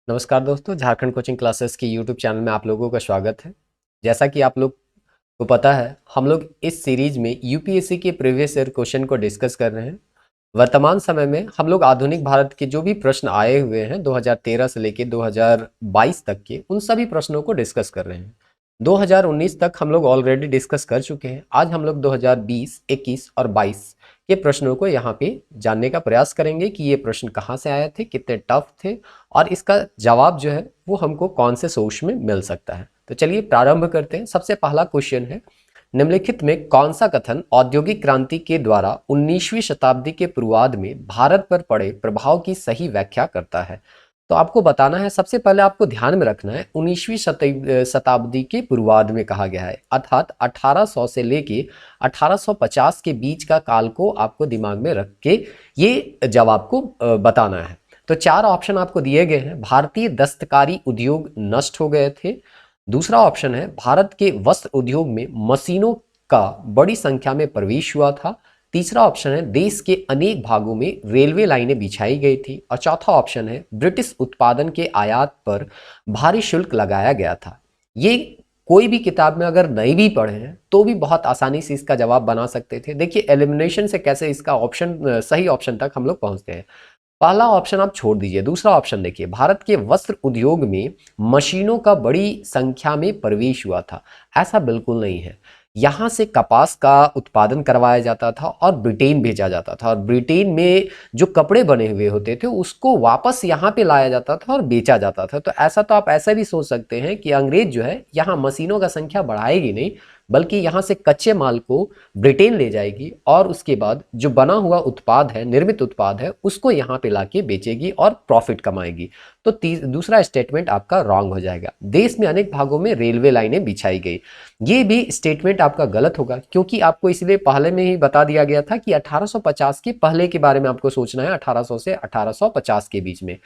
नमस्कार दोस्तों, Jharkhand coaching classes की यूट्यूब चैनल में आप लोगों का स्वागत है। जैसा कि आप लोग को पता है, हम लोग इस सीरीज में यूपीएससी के प्रीवियस ईयर क्वेश्चन को डिस्कस कर रहे हैं। वर्तमान समय में हम लोग आधुनिक भारत के जो भी प्रश्न आए हुए हैं 2013 से लेके 2022 तक के, उन सभी प्रश्नों को डिस्कस कर रहे हैं। 2019 तक हम लोग ऑलरेडी डिस्कस कर चुके हैं। आज हम लोग 2020, 21 और 22 के प्रश्नों को यहाँ पे जानने का प्रयास करेंगे कि ये प्रश्न कहाँ से आए थे, कितने टफ थे और इसका जवाब जो है वो हमको कौन से सोर्स में मिल सकता है। तो चलिए प्रारंभ करते हैं। सबसे पहला क्वेश्चन है, निम्नलिखित में कौन सा कथन औद्योगिक क्रांति के द्वारा 19वीं शताब्दी के पूर्वार्ध में भारत पर पड़े प्रभाव की सही व्याख्या करता है। तो आपको बताना है, सबसे पहले आपको ध्यान में रखना है 19वीं शताब्दी के पूर्वार्ध में कहा गया है, अर्थात 1800 से लेके 1850 के बीच का काल को आपको दिमाग में रख के ये जवाब को बताना है। तो चार ऑप्शन आपको दिए गए हैं। भारतीय दस्तकारी उद्योग नष्ट हो गए थे। दूसरा ऑप्शन है, भारत के वस्त्र उद्योग में मशीनों का बड़ी संख्या में प्रवेश हुआ था। तीसरा ऑप्शन है, देश के अनेक भागों में रेलवे लाइनें बिछाई गई थी। और चौथा ऑप्शन है, ब्रिटिश उत्पादन के आयात पर भारी शुल्क लगाया गया था। ये कोई भी किताब में अगर नहीं भी पढ़े हैं तो भी बहुत आसानी से इसका जवाब बना सकते थे। देखिए एलिमिनेशन से कैसे इसका ऑप्शन सही ऑप्शन तक हम लोग पहुंचते हैं। पहला ऑप्शन आप छोड़ दीजिए, दूसरा ऑप्शन देखिए, भारत के वस्त्र उद्योग में मशीनों का बड़ी संख्या में प्रवेश हुआ था। ऐसा बिल्कुल नहीं है। यहाँ से कपास का उत्पादन करवाया जाता था और ब्रिटेन भेजा जाता था, और ब्रिटेन में जो कपड़े बने हुए होते थे उसको वापस यहाँ पे लाया जाता था और बेचा जाता था। तो ऐसा तो आप ऐसा भी सोच सकते हैं कि अंग्रेज जो है यहाँ मशीनों का संख्या बढ़ाएगी नहीं, बल्कि यहाँ से कच्चे माल को ब्रिटेन ले जाएगी और उसके बाद जो बना हुआ उत्पाद है, निर्मित उत्पाद है, उसको यहाँ पे लाके बेचेगी और प्रॉफिट कमाएगी। तो दूसरा स्टेटमेंट आपका रॉन्ग हो जाएगा। देश में अनेक भागों में रेलवे लाइनें बिछाई गई, ये भी स्टेटमेंट आपका गलत होगा, क्योंकि आपको इसलिए पहले में ही बता दिया गया था कि 1850 के पहले के बारे में आपको सोचना है, 1800 से 1850 के बीच में।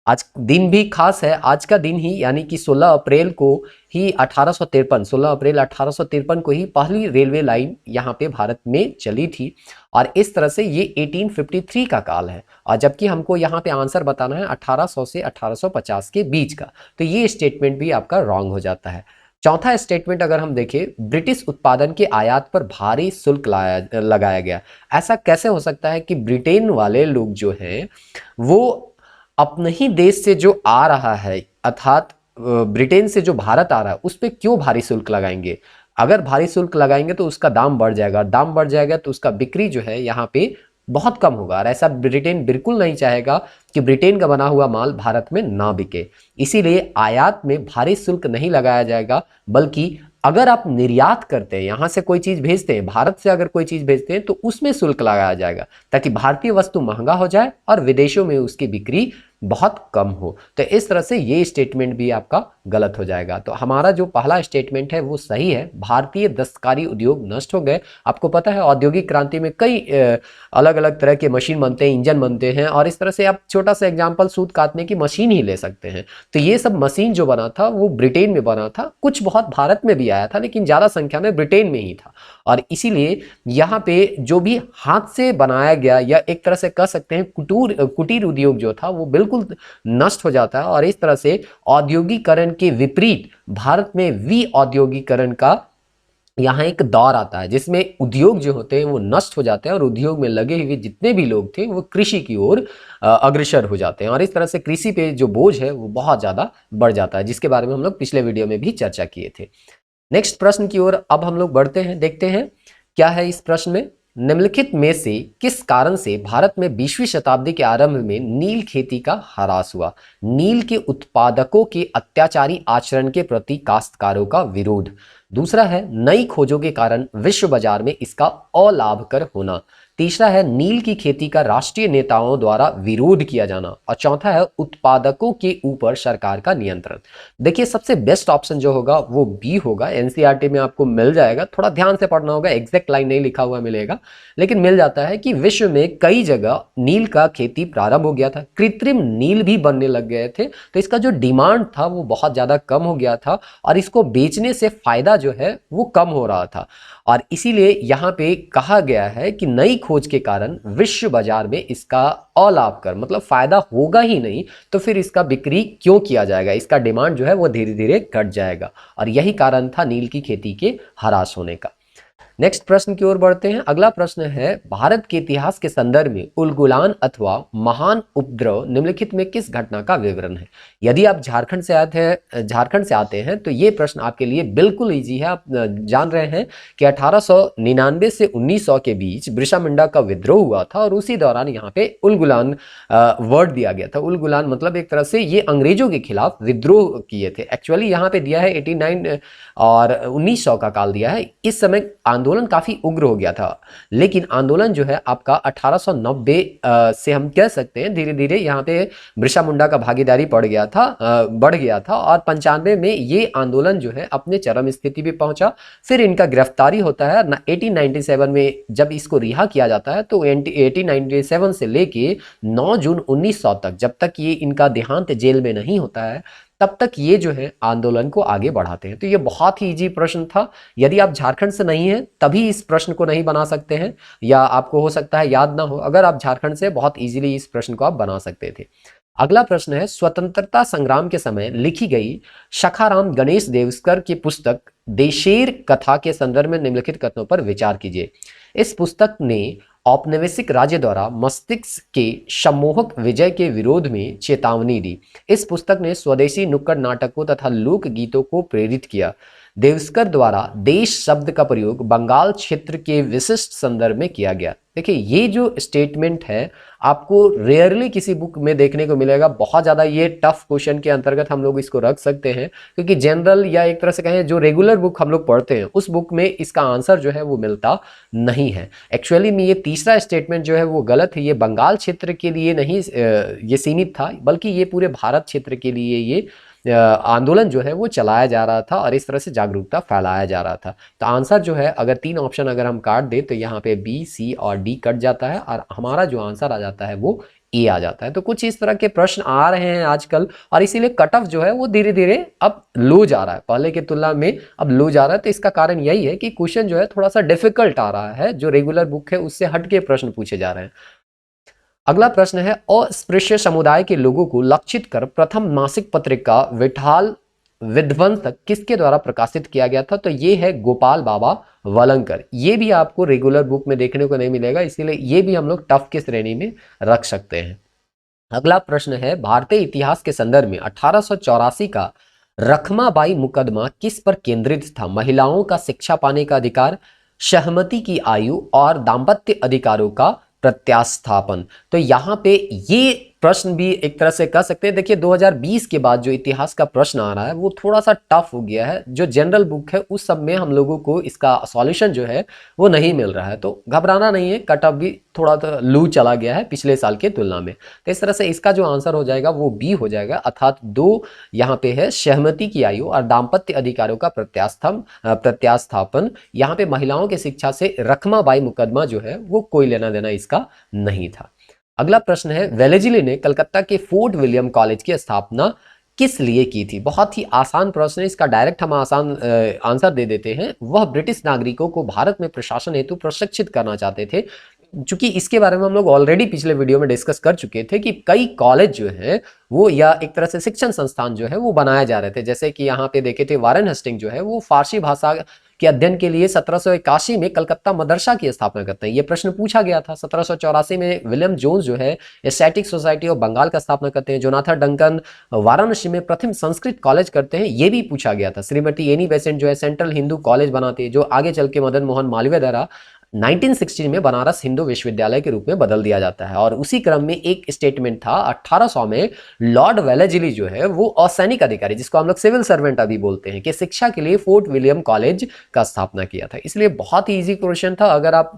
आज दिन भी खास है, आज का दिन ही यानी कि 16 अप्रैल को ही 1853, 16 अप्रैल 1853 को ही पहली रेलवे लाइन यहाँ पे भारत में चली थी। और इस तरह से ये 1853 का काल है, और जबकि हमको यहाँ पे आंसर बताना है 1800 से 1850 के बीच का। तो ये स्टेटमेंट भी आपका रॉन्ग हो जाता है। चौथा स्टेटमेंट अगर हम देखें, ब्रिटिश उत्पादन के आयात पर भारी शुल्क लगाया गया। ऐसा कैसे हो सकता है कि ब्रिटेन वाले लोग जो हैं वो अपने ही देश से जो आ रहा है, अर्थात ब्रिटेन से जो भारत आ रहा है, उस पर क्यों भारी शुल्क लगाएंगे? अगर भारी शुल्क लगाएंगे तो उसका दाम बढ़ जाएगा, दाम बढ़ जाएगा तो उसका बिक्री जो है यहाँ पे बहुत कम होगा, और ऐसा ब्रिटेन बिल्कुल नहीं चाहेगा कि ब्रिटेन का बना हुआ माल भारत में ना बिके। इसीलिए आयात में भारी शुल्क नहीं लगाया जाएगा, बल्कि अगर आप निर्यात करते हैं, यहाँ से कोई चीज़ भेजते हैं, भारत से अगर कोई चीज़ भेजते हैं, तो उसमें शुल्क लगाया जाएगा, ताकि भारतीय वस्तु महंगा हो जाए और विदेशों में उसकी बिक्री बहुत कम हो। तो इस तरह से ये स्टेटमेंट भी आपका गलत हो जाएगा। तो हमारा जो पहला स्टेटमेंट है वो सही है, भारतीय दस्तकारी उद्योग नष्ट हो गए। आपको पता है औद्योगिक क्रांति में कई अलग अलग तरह के मशीन बनते हैं, इंजन बनते हैं, और इस तरह से आप छोटा सा एग्जाम्पल सूत काटने की मशीन ही ले सकते हैं। तो ये सब मशीन जो बना था वो ब्रिटेन में बना था, कुछ बहुत भारत में भी आया था, लेकिन ज़्यादा संख्या में ब्रिटेन में ही था। और इसीलिए यहाँ पे जो भी हाथ से बनाया गया, या एक तरह से कह सकते हैं कुटीर उद्योग जो था, वो बिल्कुल नष्ट हो जाता है। और इस तरह से औद्योगिकरण के विपरीत भारत में विऔद्योगिकरण का यहाँ एक दौर आता है, जिसमें उद्योग जो होते हैं वो नष्ट हो जाते हैं, और उद्योग में लगे हुए जितने भी लोग थे वो कृषि की ओर अग्रसर हो जाते हैं। और इस तरह से कृषि पे जो बोझ है वो बहुत ज़्यादा बढ़ जाता है, जिसके बारे में हम लोग पिछले वीडियो में भी चर्चा किए थे। नेक्स्ट प्रश्न की ओर अब हम लोग बढ़ते हैं, देखते हैं क्या है इस प्रश्न में। निम्नलिखित में से किस कारण से भारत में 20वीं शताब्दी के आरंभ में नील खेती का ह्रास हुआ? नील के उत्पादकों के अत्याचारी आचरण के प्रति काश्तकारों का विरोध। दूसरा है, नई खोजों के कारण विश्व बाजार में इसका अलाभकर होना। तीसरा है, नील की खेती का राष्ट्रीय नेताओं द्वारा विरोध किया जाना। और चौथा है, उत्पादकों के ऊपर सरकार का नियंत्रण। देखिए सबसे बेस्ट ऑप्शन जो होगा वो बी होगा। एनसीईआरटी में आपको मिल जाएगा, थोड़ा ध्यान से पढ़ना होगा, एग्जैक्ट लाइन नहीं लिखा हुआ मिलेगा, लेकिन मिल जाता है कि विश्व में कई जगह नील का खेती प्रारंभ हो गया था, कृत्रिम नील भी बनने लग गए थे, तो इसका जो डिमांड था वो बहुत ज़्यादा कम हो गया था, और इसको बेचने से फायदा जो है वो कम हो रहा था। और इसीलिए यहाँ पे कहा गया है कि नई खोज के कारण विश्व बाजार में इसका अलाभकर मतलब फायदा होगा ही नहीं, तो फिर इसका बिक्री क्यों किया जाएगा, इसका डिमांड जो है वो धीरे धीरे घट जाएगा। और यही कारण था नील की खेती के ह्रास होने का। नेक्स्ट प्रश्न की ओर बढ़ते हैं। अगला प्रश्न है, भारत के इतिहास के संदर्भ में उलगुलान अथवा महान उपद्रव निम्नलिखित में किस घटना का विवरण है। यदि आप झारखंड से आते हैं तो ये प्रश्न आपके लिए बिल्कुल इजी है। आप जान रहे हैं कि 1899 से 1900 के बीच बिरसा मुंडा का विद्रोह हुआ था और उसी दौरान यहाँ पे उलगुलान वर्ड दिया गया था। उलगुलान मतलब एक तरह से ये अंग्रेजों के खिलाफ विद्रोह किए थे। एक्चुअली यहाँ पे दिया है 89 और 1900 का काल दिया है। इस समय आंदोलन काफी उग्र हो गया था, लेकिन आंदोलन जो है आपका 1890 से हम कह सकते हैं धीरे धीरे यहाँ पे बिरसा मुंडा का भागीदारी बढ़ गया था और 95 में ये आंदोलन जो है अपने चरम स्थिति पे पहुंचा। फिर इनका गिरफ्तारी होता है 1897 में। जब इसको रिहा किया जाता है तो 1897 से लेके 9 जून 1900 तक, जब तक ये इनका देहांत जेल में नहीं होता है, तब तक ये जो है आंदोलन को आगे बढ़ाते हैं। तो ये बहुत ही इजी प्रश्न था। यदि आप झारखंड से नहीं हैं तभी इस प्रश्न को नहीं बना सकते हैं, या आपको हो सकता है याद ना हो। अगर आप झारखंड से, बहुत इजीली इस प्रश्न को आप बना सकते थे। अगला प्रश्न है, स्वतंत्रता संग्राम के समय लिखी गई शाखाराम गणेश देवस्कर की पुस्तक देशेर कथा के संदर्भ में निम्नलिखित कथनों पर विचार कीजिए। इस पुस्तक ने औपनिवेशिक राज्य द्वारा मस्तिष्क के सम्मोहक विजय के विरोध में चेतावनी दी। इस पुस्तक ने स्वदेशी नुक्कड़ नाटकों तथा लोक गीतों को प्रेरित किया। देवस्कर द्वारा देश शब्द का प्रयोग बंगाल क्षेत्र के विशिष्ट संदर्भ में किया गया। देखिए, ये जो स्टेटमेंट है आपको रेयरली किसी बुक में देखने को मिलेगा। बहुत ज़्यादा ये टफ क्वेश्चन के अंतर्गत हम लोग इसको रख सकते हैं, क्योंकि जनरल या एक तरह से कहें जो रेगुलर बुक हम लोग पढ़ते हैं उस बुक में इसका आंसर जो है वो मिलता नहीं है। एक्चुअली में ये तीसरा स्टेटमेंट जो है वो गलत है। ये बंगाल क्षेत्र के लिए नहीं ये सीमित था, बल्कि ये पूरे भारत क्षेत्र के लिए ये आंदोलन जो है वो चलाया जा रहा था और इस तरह से जागरूकता फैलाया जा रहा था। तो आंसर जो है, अगर 3 ऑप्शन अगर हम काट दें तो यहाँ पे बी, सी और डी कट जाता है और हमारा जो आंसर आ जाता है वो ए आ जाता है। तो कुछ इस तरह के प्रश्न आ रहे हैं आजकल और इसीलिए कट ऑफ जो है वो धीरे धीरे अब लो जा रहा है, पहले की तुलना में अब लो जा रहा है। तो इसका कारण यही है कि क्वेश्चन जो है थोड़ा सा डिफिकल्ट आ रहा है, जो रेगुलर बुक है उससे हट के प्रश्न पूछे जा रहे हैं। अगला प्रश्न है, अस्पृश्य समुदाय के लोगों को लक्षित कर प्रथम मासिक पत्रिका विठाल विध्वंसक किसके द्वारा प्रकाशित किया गया था। तो ये है गोपाल बाबा वलंकर। ये भी आपको रेगुलर बुक में देखने को नहीं मिलेगा, इसीलिए ये भी हम लोग टफ की श्रेणी में रख सकते हैं। अगला प्रश्न है, भारतीय इतिहास के संदर्भ में 1884 का रखमाबाई मुकदमा किस पर केंद्रित था। महिलाओं का शिक्षा पाने का अधिकार, सहमति की आयु और दाम्पत्य अधिकारों का प्रत्यास्थापन। तो यहाँ पे ये प्रश्न भी एक तरह से कह सकते हैं। देखिए, 2020 के बाद जो इतिहास का प्रश्न आ रहा है वो थोड़ा सा टफ हो गया है। जो जनरल बुक है उस सब में हम लोगों को इसका सॉल्यूशन जो है वो नहीं मिल रहा है, तो घबराना नहीं है। कट ऑफ भी थोड़ा तो लू चला गया है पिछले साल के तुलना में। तो इस तरह से इसका जो आंसर हो जाएगा वो बी हो जाएगा, अर्थात 2 यहाँ पे है सहमति की आयु और दाम्पत्य अधिकारों का प्रत्यास्थापन। यहाँ पे महिलाओं की शिक्षा से रखमाबाई मुकदमा जो है वो कोई लेना देना इसका नहीं था। अगला प्रश्न है, वेलेज़ली ने कलकत्ता के फोर्ट विलियम कॉलेज की स्थापना किस लिए की थी। बहुत ही आसान प्रश्न है, इसका डायरेक्ट हम आसान आंसर दे देते हैं। वह ब्रिटिश नागरिकों को भारत में प्रशासन हेतु प्रशिक्षित करना चाहते थे। चूंकि इसके बारे में हम लोग ऑलरेडी पिछले वीडियो में डिस्कस कर चुके थे कि कई कॉलेज जो है वो या एक तरह से शिक्षण संस्थान जो है वो बनाए जा रहे थे। जैसे कि यहाँ पे देखे थे वारेन हेस्टिंग जो है वो फारसी भाषा के अध्ययन के लिए 1781 में कलकत्ता मदरसा की स्थापना करते हैं। ये प्रश्न पूछा गया था। 1784 में विलियम जोन्स जो है एस्थेटिक सोसाइटी ऑफ बंगाल का स्थापना करते हैं। जोनाथन डंकन वाराणसी में प्रथम संस्कृत कॉलेज करते हैं, ये भी पूछा गया था। श्रीमती एनी बेसेंट जो है सेंट्रल हिंदू कॉलेज बनाते हैं, जो आगे चल के मदन मोहन मालवीय द्वारा 1960 में बनारस हिंदू विश्वविद्यालय के रूप में बदल दिया जाता है। और उसी क्रम में एक स्टेटमेंट था 1800 में, लॉर्ड वेलेज़ली जो है वो असैनिक अधिकारी, जिसको हम लोग सिविल सर्वेंट अभी बोलते हैं, कि शिक्षा के लिए फोर्ट विलियम कॉलेज का स्थापना किया था। इसलिए बहुत ही इजी क्वेश्चन था। अगर आप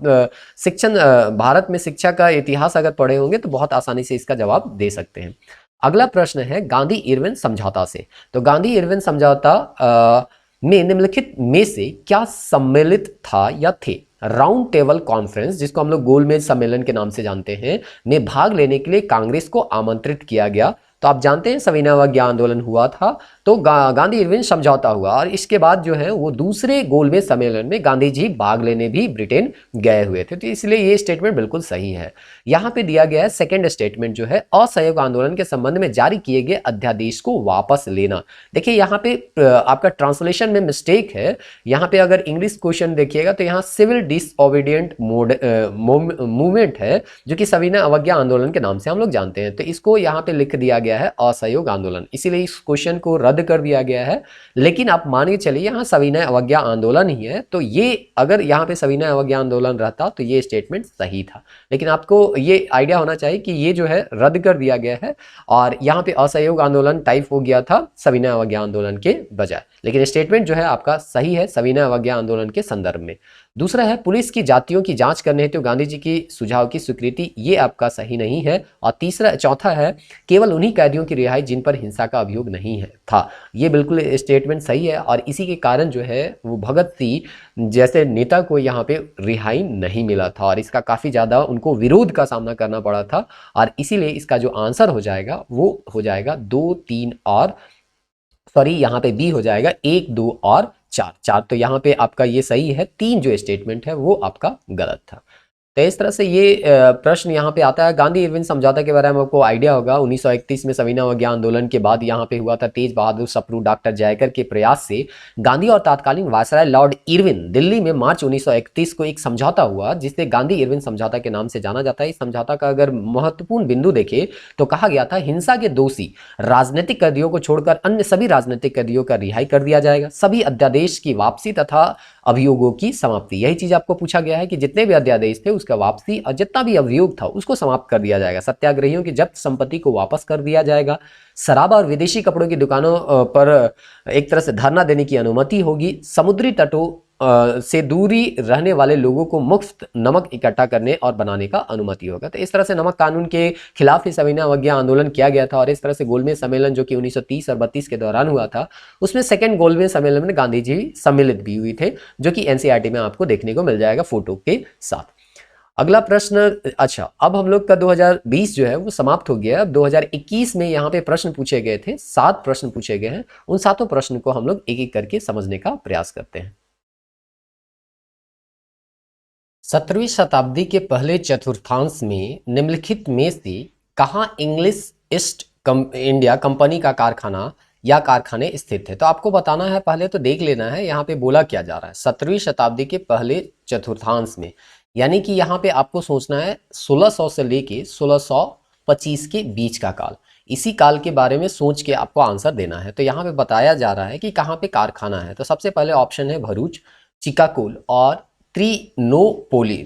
भारत में शिक्षा का इतिहास अगर पढ़े होंगे तो बहुत आसानी से इसका जवाब दे सकते हैं। अगला प्रश्न है, गांधी इरविन समझौता से। तो गांधी इरविन समझौता में निम्नलिखित में से क्या सम्मिलित था या थे। राउंड टेबल कॉन्फ्रेंस, जिसको हम लोग गोलमेज सम्मेलन के नाम से जानते हैं, में भाग लेने के लिए कांग्रेस को आमंत्रित किया गया। तो आप जानते हैं सविनय अवज्ञा आंदोलन हुआ था, तो गांधी इरविन समझौता हुआ, और इसके बाद जो है वो दूसरे गोलमेज सम्मेलन में गांधी जी भाग लेने भी ब्रिटेन गए हुए थे। तो इसलिए ये स्टेटमेंट बिल्कुल सही है। यहाँ पे दिया गया है सेकेंड स्टेटमेंट जो है, असहयोग आंदोलन के संबंध में जारी किए गए अध्यादेश को वापस लेना। देखिए यहाँ पे आपका ट्रांसलेशन में मिस्टेक है। यहाँ पे अगर इंग्लिश क्वेश्चन देखिएगा तो यहाँ सिविल डिसओबीडियंट मूवमेंट है, जो कि सविनय अवज्ञा आंदोलन के नाम से हम लोग जानते हैं। तो इसको यहाँ पे लिख दिया गया है असहयोग आंदोलन, इसीलिए इस क्वेश्चन को रद्द कर दिया गया है। लेकिन आप मान के चलिए यहाँ सविनय अवज्ञा आंदोलन ही है, तो ये अगर यहाँ पे सविनय अवज्ञा आंदोलन रहता तो ये स्टेटमेंट सही था। लेकिन आपको ये आइडिया होना चाहिए कि ये जो है रद्द कर दिया गया है, और यहाँ पे असहयोग आंदोलन टाइप हो गया था सविनय अवज्ञा आंदोलन के बजाय। लेकिन स्टेटमेंट जो है आपका सही है सविनय अवज्ञा आंदोलन के संदर्भ में। दूसरा है पुलिस की जातियों की जांच करने हेतु गांधी जी की सुझाव की स्वीकृति, ये आपका सही नहीं है। और चौथा है केवल उन्हीं कैदियों की रिहाई जिन पर हिंसा का अभियोग नहीं है था, ये बिल्कुल स्टेटमेंट सही है। और इसी के कारण जो है वो भगत सिंह जैसे नेता को यहाँ पे रिहाई नहीं मिला था, और इसका काफ़ी ज़्यादा उनको विरोध का सामना करना पड़ा था। और इसीलिए इसका जो आंसर हो जाएगा वो हो जाएगा 2, 3 और सॉरी यहाँ पे बी हो जाएगा 1, 2 और 4। तो यहाँ पे आपका ये सही है, 3 जो स्टेटमेंट है वो आपका गलत था। तो इस तरह से ये प्रश्न यहाँ पे आता है। गांधी इरविन समझौता के बारे में आपको आइडिया होगा। 1931 में सविनय अवज्ञा आंदोलन के बाद यहाँ पे हुआ था तेज बहादुर सप्रू डॉक्टर जयकर के प्रयास से गांधी और तत्कालीन वायसराय लॉर्ड इरविन दिल्ली में मार्च 1931 को एक समझौता हुआ, जिसे गांधी इरविन समझौता के नाम से जाना जाता है। इस समझौता का अगर महत्वपूर्ण बिंदु देखे तो कहा गया था हिंसा के दोषी राजनीतिक कैदियों को छोड़कर अन्य सभी राजनीतिक कैदियों का रिहाई कर दिया जाएगा, सभी अध्यादेश की वापसी तथा अभियोगों की समाप्ति। यही चीज आपको पूछा गया है कि जितने भी अध्यादेश थे उसका वापसी और जितना भी अभियोग था उसको समाप्त कर दिया जाएगा, सत्याग्रहियों की जब्त संपत्ति को वापस कर दिया जाएगा, शराब और विदेशी कपड़ों की दुकानों पर एक तरह से धरना देने की अनुमति होगी, समुद्री तटों से दूरी रहने वाले लोगों को मुफ्त नमक इकट्ठा करने और बनाने का अनुमति होगा। तो इस तरह से नमक कानून के खिलाफ ही सविनय अवज्ञा आंदोलन किया गया था। और इस तरह से गोलमेज सम्मेलन जो कि 1930 और 32 के दौरान हुआ था, उसमें सेकंड गोलमेज सम्मेलन में गांधी जी सम्मिलित भी हुए थे, जो कि एनसीईआरटी में आपको देखने को मिल जाएगा फोटो के साथ। अगला प्रश्न, अच्छा अब हम लोग का 2020 जो है वो समाप्त हो गया। अब 2021 में यहाँ पे प्रश्न पूछे गए थे, 7 प्रश्न पूछे गए हैं। उन 7 प्रश्न को हम लोग एक एक करके समझने का प्रयास करते हैं। 17वीं शताब्दी के पहले चतुर्थांश में निम्नलिखित में से कहाँ इंग्लिश ईस्ट इंडिया कंपनी का कारखाना या कारखाने स्थित थे? तो आपको बताना है, पहले तो देख लेना है यहाँ पे बोला क्या जा रहा है। 17वीं शताब्दी के पहले चतुर्थांश में, यानी कि यहाँ पे आपको सोचना है 1600 से लेके 1625 के बीच का काल। इसी काल के बारे में सोच के आपको आंसर देना है। तो यहाँ पे बताया जा रहा है कि कहाँ पे कारखाना है। तो सबसे पहले ऑप्शन है भरूच, चिकाकोल और त्रिचिनोपोली।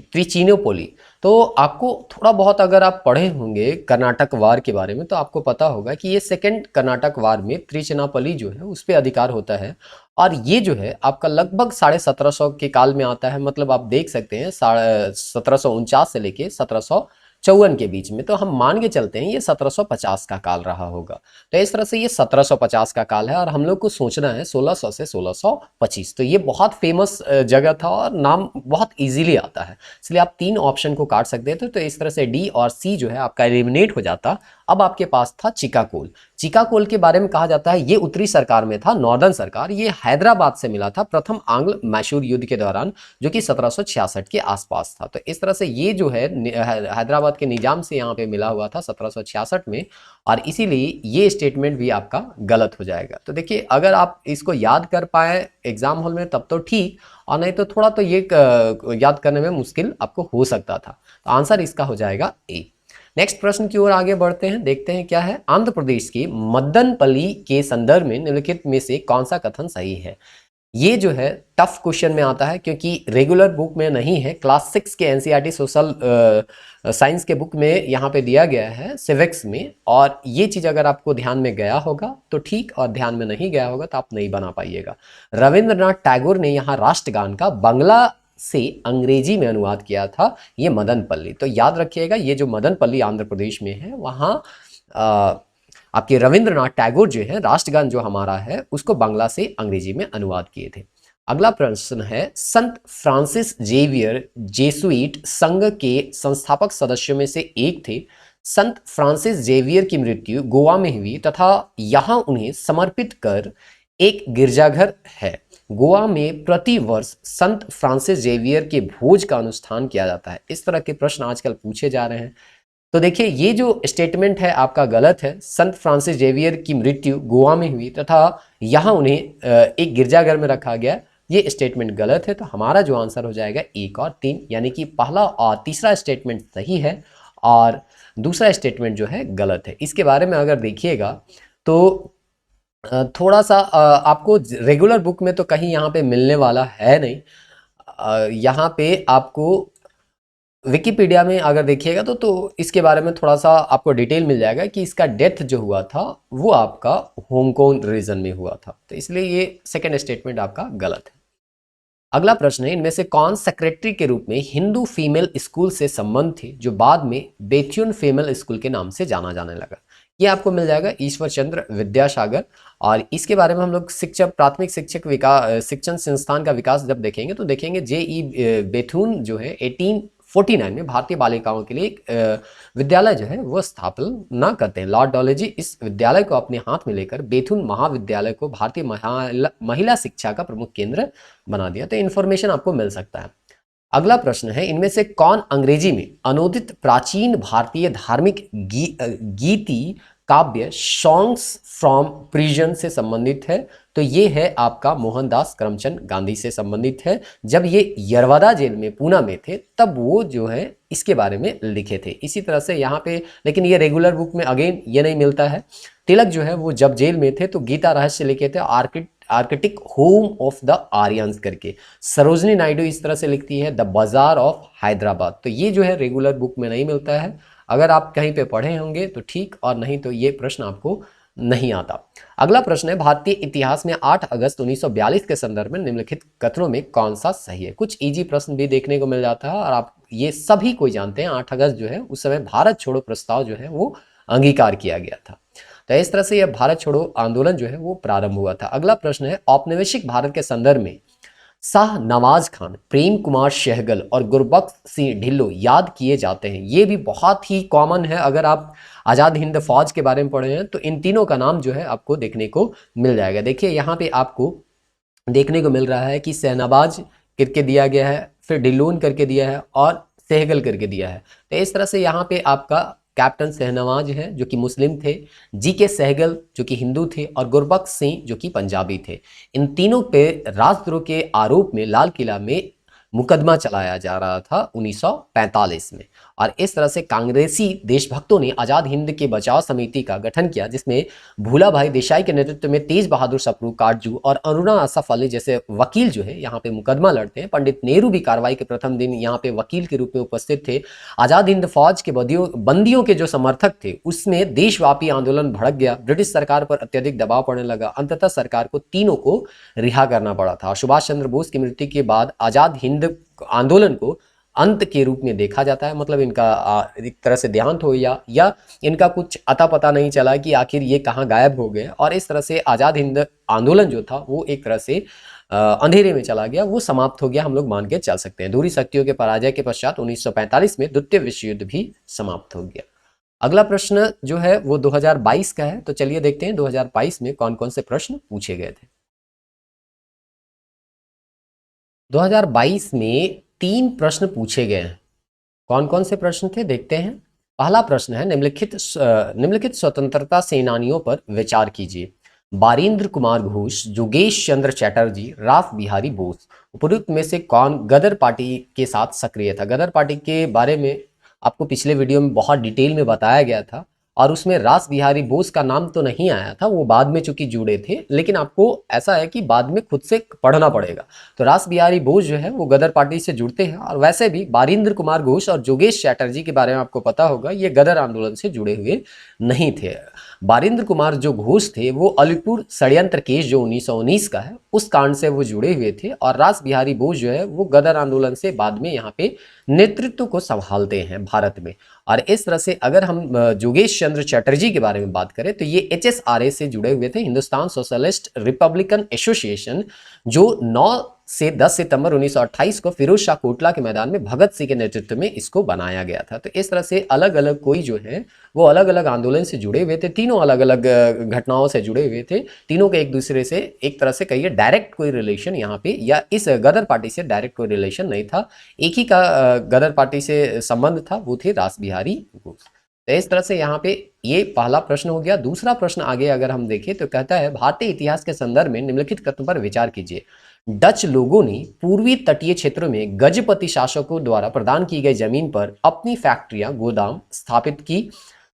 तो आपको थोड़ा बहुत अगर आप पढ़े होंगे कर्नाटक वार के बारे में तो आपको पता होगा कि ये सेकंड कर्नाटक वार में त्रिचिनापल्ली जो है उस पर अधिकार होता है, और ये जो है आपका लगभग 1750 के काल में आता है। मतलब आप देख सकते हैं 1749 से लेके 1754 के बीच में। तो हम मान के चलते हैं ये 1750 का काल रहा होगा। तो इस तरह से ये 1750 का काल है, और हम लोग को सोचना है 1600 से 1625। तो ये बहुत फेमस जगह था और नाम बहुत इजीली आता है, इसलिए आप 3 ऑप्शन को काट सकते थे। तो इस तरह से डी और सी जो है आपका एलिमिनेट हो जाता। अब आपके पास था चिकाकोल। चिकाकोल के बारे में कहा जाता है ये उत्तरी सरकार में था, नॉर्दर्न सरकार। ये हैदराबाद से मिला था प्रथम आंग्ल मैसूर युद्ध के दौरान, जो कि 1766 के आसपास था। तो इस तरह से ये जो है हैदराबाद के निजाम से यहाँ पे मिला हुआ था 1766 में, और इसीलिए ये स्टेटमेंट भी आपका गलत हो जाएगा। तो देखिए अगर आप इसको याद कर पाए एग्जाम हॉल में तब तो ठीक, और नहीं तो थोड़ा तो ये याद करने में मुश्किल आपको हो सकता था। तो आंसर इसका हो जाएगा ए। नेक्स्ट प्रश्न की ओर आगे बढ़ते हैं, देखते हैं क्या है। आंध्र प्रदेश के मदनपल्ली के संदर्भ में निम्नलिखित में से कौन सा कथन सही है? ये जो है टफ क्वेश्चन में आता है, क्योंकि रेगुलर बुक में नहीं है। क्लास 6 के एनसीईआरटी सोशल साइंस के बुक में यहाँ पे दिया गया है, सिविक्स में। और ये चीज़ अगर आपको ध्यान में गया होगा तो ठीक, और ध्यान में नहीं गया होगा तो आप नहीं बना पाइएगा। रविंद्रनाथ टैगोर ने यहाँ राष्ट्रगान का बांग्ला से अंग्रेजी में अनुवाद किया था, ये मदनपल्ली। तो याद रखिएगा ये जो मदनपल्ली आंध्र प्रदेश में है, वहाँ आपके रविंद्रनाथ टैगोर जो है राष्ट्रगान जो हमारा है उसको बांग्ला से अंग्रेजी में अनुवाद किए थे। अगला प्रश्न है, संत फ्रांसिस जेवियर जेसुइट संघ के संस्थापक सदस्यों में से एक थे। संत फ्रांसिस जेवियर की मृत्यु गोवा में हुई तथा यहाँ उन्हें समर्पित कर एक गिरजाघर है। गोवा में प्रति वर्ष संत फ्रांसिस जेवियर के भोज का अनुष्ठान किया जाता है। इस तरह के प्रश्न आजकल पूछे जा रहे हैं। तो देखिए, ये जो स्टेटमेंट है आपका गलत है। संत फ्रांसिस जेवियर की मृत्यु गोवा में हुई तथा यहाँ उन्हें एक गिरजाघर में रखा गया, ये स्टेटमेंट गलत है। तो हमारा जो आंसर हो जाएगा 1 और 3, यानी कि पहला और तीसरा स्टेटमेंट सही है और दूसरा स्टेटमेंट जो है गलत है। इसके बारे में अगर देखिएगा तो थोड़ा सा आपको रेगुलर बुक में तो कहीं यहाँ पे मिलने वाला है नहीं। यहाँ पे आपको विकिपीडिया में अगर देखिएगा तो इसके बारे में थोड़ा सा आपको डिटेल मिल जाएगा कि इसका डेथ जो हुआ था वो आपका हांगकांग रीजन में हुआ था। तो इसलिए ये सेकंड स्टेटमेंट आपका गलत है। अगला प्रश्न है, इनमें से कौन सेक्रेटरी के रूप में हिंदू फीमेल स्कूल से संबंध थे जो बाद में बेथुन फीमेल स्कूल के नाम से जाना जाने लगा? ये आपको मिल जाएगा ईश्वर चंद्र विद्यासागर। और इसके बारे में हम लोग शिक्षक प्राथमिक शिक्षक विकास शिक्षण संस्थान का विकास जब देखेंगे तो देखेंगे जे.ई. बेथुन जो है 1849 में भारतीय बालिकाओं के लिए एक विद्यालय जो है वो स्थापना करते हैं। लॉर्ड डॉलहौसी इस विद्यालय को अपने हाथ में लेकर बेथुन महाविद्यालय को भारतीय महिला शिक्षा का प्रमुख केंद्र बना दिया। तो इन्फॉर्मेशन आपको मिल सकता है। अगला प्रश्न है, इनमें से कौन अंग्रेजी में अनूदित प्राचीन भारतीय धार्मिक गीति काव्य सॉन्ग्स फ्रॉम प्रिजन से संबंधित है? तो ये है आपका मोहनदास करमचंद गांधी से संबंधित है। जब ये यरवदा जेल में पूना में थे तब वो जो है इसके बारे में लिखे थे। इसी तरह से यहाँ पे, लेकिन ये रेगुलर बुक में अगेन ये नहीं मिलता है। तिलक जो है वो जब जेल में थे तो गीता रहस्य लिखे थे Arctic home of the Aryans करके। सरोजनी नायडू इस तरह से लिखती है द बाजार ऑफ हैदराबाद। तो ये जो है रेगुलर बुक में नहीं मिलता है। अगर आप कहीं पे पढ़े होंगे तो ठीक, और नहीं तो ये प्रश्न आपको नहीं आता। अगला प्रश्न है, भारतीय इतिहास में 8 अगस्त 1942 के संदर्भ में निम्नलिखित कथनों में कौन सा सही है? कुछ इजी प्रश्न भी देखने को मिल जाता है और आप ये सभी कोई जानते हैं 8 अगस्त जो है उस समय भारत छोड़ो प्रस्ताव जो है वो अंगीकार किया गया था। तो इस तरह से यह भारत छोड़ो आंदोलन जो है वो प्रारंभ हुआ था। अगला प्रश्न है, औपनिवेशिक भारत के संदर्भ में शाह नवाज खान, प्रेम कुमार सहगल और गुरबख्श सिंह ढिल्लों याद किए जाते हैं। ये भी बहुत ही कॉमन है। अगर आप आज़ाद हिंद फौज के बारे में पढ़े हैं तो इन तीनों का नाम जो है आपको देखने को मिल जाएगा। देखिए यहाँ पे आपको देखने को मिल रहा है कि शहनवाज करके दिया गया है, फिर ढिल्लों करके दिया है और सहगल करके दिया है। तो इस तरह से यहाँ पे आपका कैप्टन शहनवाज है जो कि मुस्लिम थे, जी.के. सहगल जो कि हिंदू थे और गुरबख्श सिंह जो कि पंजाबी थे। इन तीनों पे राजद्रोह के आरोप में लाल किला में मुकदमा चलाया जा रहा था 1945 में। और इस तरह से कांग्रेसी देशभक्तों ने आज़ाद हिंद के बचाव समिति का गठन किया जिसमें भूला भाई देसाई के नेतृत्व में तेज बहादुर सप्रू काटजू और अरुणा असफ अली जैसे वकील जो है यहाँ पे मुकदमा लड़ते हैं। पंडित नेहरू भी कार्रवाई के प्रथम दिन यहाँ पे वकील के रूप में उपस्थित थे। आज़ाद हिंद फौज के बंदियों के जो समर्थक थे उसमें देशव्यापी आंदोलन भड़क गया। ब्रिटिश सरकार पर अत्यधिक दबाव पड़ने लगा। अंततः सरकार को तीनों को रिहा करना पड़ा था। सुभाष चंद्र बोस की मृत्यु के बाद आज़ाद हिंद आंदोलन को अंत के रूप में देखा जाता है। मतलब इनका एक तरह से देहांत हो या इनका कुछ अता पता नहीं चला कि आखिर ये कहाँ गायब हो गए। और इस तरह से आज़ाद हिंद आंदोलन जो था वो एक तरह से अंधेरे में चला गया, वो समाप्त हो गया, हम लोग मान के चल सकते हैं। दूसरी शक्तियों के पराजय के पश्चात 1945 में द्वितीय विश्व युद्ध भी समाप्त हो गया। अगला प्रश्न जो है वो 2022 का है। तो चलिए देखते हैं 2022 में कौन कौन से प्रश्न पूछे गए थे। 2022 में 3 प्रश्न पूछे गए हैं। कौन कौन से प्रश्न थे देखते हैं। पहला प्रश्न है, निम्नलिखित स्वतंत्रता सेनानियों पर विचार कीजिए। बारिंद्र कुमार घोष, योगेश चंद्र चैटर्जी, रास बिहारी बोस। उपरोक्त में से कौन गदर पार्टी के साथ सक्रिय था? गदर पार्टी के बारे में आपको पिछले वीडियो में बहुत डिटेल में बताया गया था और उसमें रास बिहारी बोस का नाम तो नहीं आया था, वो बाद में चूंकि जुड़े थे, लेकिन आपको ऐसा है कि बाद में खुद से पढ़ना पड़ेगा। तो रास बिहारी बोस जो है वो गदर पार्टी से जुड़ते हैं। और वैसे भी बारिंद्र कुमार घोष और योगेश चैटर्जी के बारे में आपको पता होगा, ये गदर आंदोलन से जुड़े हुए नहीं थे। बारिंद्र कुमार जो घोष थे वो अलीपुर षड्यंत्र केस जो 1919 का है उस कांड से वो जुड़े हुए थे। और रास बिहारी बोस जो है वो गदर आंदोलन से बाद में यहाँ पे नेतृत्व को संभालते हैं भारत में। और इस तरह से अगर हम योगेश चंद्र चैटर्जी के बारे में बात करें तो ये HSRA से जुड़े हुए थे, हिंदुस्तान सोशलिस्ट रिपब्लिकन एसोसिएशन, जो 9 से 10 सितंबर 1928 को फिरोज शाह कोटला के मैदान में भगत सिंह के नेतृत्व में इसको बनाया गया था। तो इस तरह से अलग अलग कोई जो है वो अलग अलग आंदोलन से जुड़े हुए थे, तीनों अलग अलग घटनाओं से जुड़े हुए थे, तीनों के एक दूसरे से एक तरह से कहिए डायरेक्ट कोई रिलेशन यहाँ पे या इस गदर पार्टी से डायरेक्ट कोई रिलेशन नहीं था। एक ही का गदर पार्टी से संबंध था, वो थे रास बिहारी घोष। तो इस तरह से यहाँ पे ये पहला प्रश्न हो गया। दूसरा प्रश्न आगे अगर हम देखें तो कहता है भारतीय इतिहास के संदर्भ में निम्नलिखित कथन पर विचार कीजिए। डच लोगों ने पूर्वी तटीय क्षेत्रों में गजपति शासकों द्वारा प्रदान की गई जमीन पर अपनी फैक्ट्रियां गोदाम स्थापित की।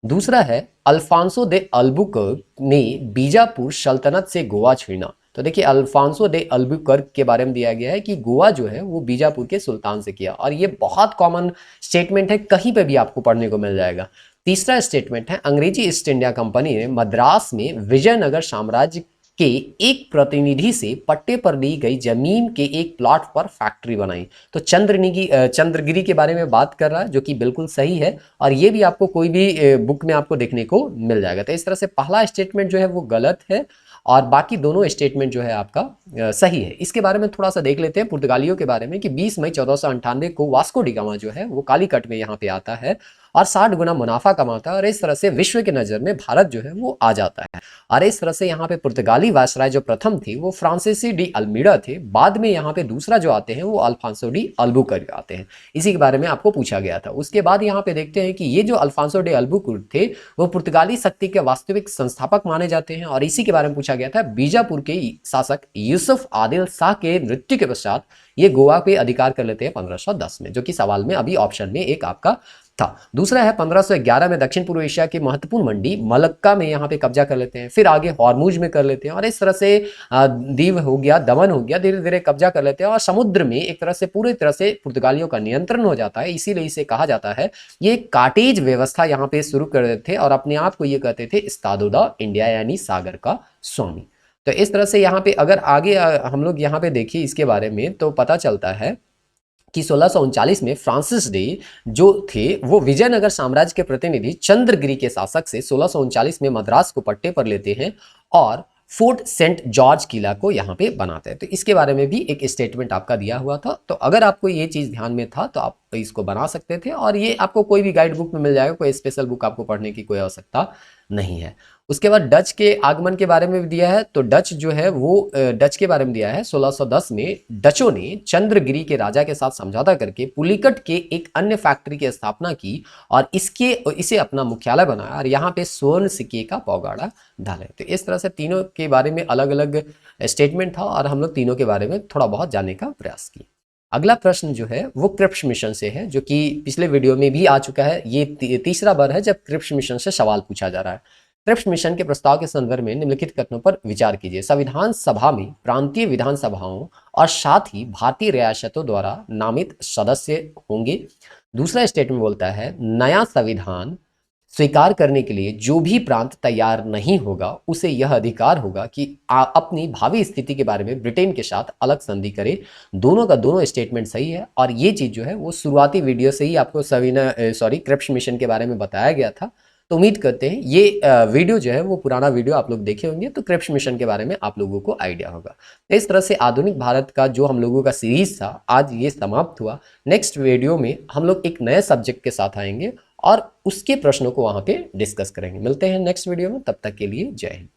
दूसरा है अल्फांसो दे अल्बुकर्क ने बीजापुर सल्तनत से गोवा छीना। तो देखिए अल्फांसो दे अल्बुकर्क के बारे में दिया गया है कि गोवा जो है वो बीजापुर के सुल्तान से किया, और ये बहुत कॉमन स्टेटमेंट है, कहीं पे भी आपको पढ़ने को मिल जाएगा। तीसरा स्टेटमेंट है अंग्रेजी ईस्ट इंडिया कंपनी ने मद्रास में विजयनगर साम्राज्य के एक प्रतिनिधि से पट्टे पर ली गई जमीन के एक प्लॉट पर फैक्ट्री बनाई। तो चंद्रगिरी के बारे में बात कर रहा है, जो कि बिल्कुल सही है, और ये भी आपको कोई भी बुक में आपको देखने को मिल जाएगा। तो इस तरह से पहला स्टेटमेंट जो है वो गलत है और बाकी दोनों स्टेटमेंट जो है आपका सही है। इसके बारे में थोड़ा सा देख लेते हैं पुर्तगालियों के बारे में कि 20 मई 1498 को वास्को डी गामा जो है वो कालीकट में यहाँ पे आता है और 60 गुना मुनाफा कमाता है, और इस तरह से विश्व के नज़र में भारत जो है वो आ जाता है। और इस तरह से यहाँ पे पुर्तगाली वायसराय जो प्रथम थी वो फ्रांसीसी डी अल्मीडा थे, बाद में यहाँ पे दूसरा जो आते हैं वो अल्फांसो डी अल्बुकर्क आते हैं। इसी के बारे में आपको पूछा गया था। उसके बाद यहाँ पे देखते हैं कि ये जो अल्फांसो डे अल्बुकर्क थे वो पुर्तगाली शक्ति के वास्तविक संस्थापक माने जाते हैं, और इसी के बारे में पूछा गया था। बीजापुर के शासक यूसुफ आदिल शाह के मृत्यु के पश्चात ये गोवा पे अधिकार कर लेते हैं 1510 में, जो कि सवाल में अभी ऑप्शन में एक आपका था। दूसरा है 1511 में दक्षिण पूर्व एशिया की महत्वपूर्ण मंडी मलक्का में यहाँ पे कब्जा कर लेते हैं, फिर आगे हॉर्मुज में कर लेते हैं, और इस तरह से दीव हो गया, दमन हो गया, धीरे धीरे कब्जा कर लेते हैं और समुद्र में एक तरह से पूरी तरह से पुर्तगालियों का नियंत्रण हो जाता है। इसीलिए इसे कहा जाता है ये काटेज व्यवस्था यहाँ पे शुरू कर देते थे और अपने आप को ये कहते थे इस्तादो द इंडिया, यानी सागर का स्वामी। तो इस तरह से यहाँ पे अगर आगे हम लोग यहाँ पे देखिए इसके बारे में तो पता चलता है कि 1639 में फ्रांसिस डे जो थे वो विजयनगर साम्राज्य के प्रतिनिधि चंद्रगिरी के शासक से 1639 में मद्रास को पट्टे पर लेते हैं और फोर्ट सेंट जॉर्ज किला को यहाँ पे बनाते हैं। तो इसके बारे में भी एक स्टेटमेंट आपका दिया हुआ था। तो अगर आपको ये चीज़ ध्यान में था तो आप इसको बना सकते थे, और ये आपको कोई भी गाइड बुक में मिल जाएगा, कोई स्पेशल बुक आपको पढ़ने की कोई आवश्यकता नहीं है। उसके बाद डच के आगमन के बारे में भी दिया है। तो डच जो है वो डच के बारे में दिया है। 1610 में डचों ने चंद्रगिरी के राजा के साथ समझौता करके पुलिकट के एक अन्य फैक्ट्री की स्थापना की और इसे अपना मुख्यालय बनाया और यहाँ पे स्वर्ण सिक्के का पौगाड़ा डाले। तो इस तरह से तीनों के बारे में अलग अलग स्टेटमेंट था और हम लोग तीनों के बारे में थोड़ा बहुत जानने का प्रयास किया। अगला प्रश्न जो है वो क्रिप्स मिशन से है, जो कि पिछले वीडियो में भी आ चुका है। ये तीसरा बार है जब क्रिप्स मिशन से सवाल पूछा जा रहा है। क्रिप्स मिशन के प्रस्ताव के संदर्भ में निम्नलिखित कथनों पर विचार कीजिए। संविधान सभा में प्रांतीय विधानसभाओं और साथ ही भारतीय रियासतों द्वारा नामित सदस्य होंगे। दूसरा स्टेटमेंट बोलता है नया संविधान स्वीकार करने के लिए जो भी प्रांत तैयार नहीं होगा उसे यह अधिकार होगा कि अपनी भावी स्थिति के बारे में ब्रिटेन के साथ अलग संधि करे। दोनों का दोनों स्टेटमेंट सही है, और ये चीज़ जो है वो शुरुआती वीडियो से ही आपको क्रिप्स मिशन के बारे में बताया गया था। तो उम्मीद करते हैं ये वीडियो जो है वो पुराना वीडियो आप लोग देखे होंगे तो क्रिप्स मिशन के बारे में आप लोगों को आइडिया होगा। इस तरह से आधुनिक भारत का जो हम लोगों का सीरीज था आज ये समाप्त हुआ। नेक्स्ट वीडियो में हम लोग एक नए सब्जेक्ट के साथ आएंगे और उसके प्रश्नों को वहाँ पे डिस्कस करेंगे। मिलते हैं नेक्स्ट वीडियो में, तब तक के लिए जय हिंद।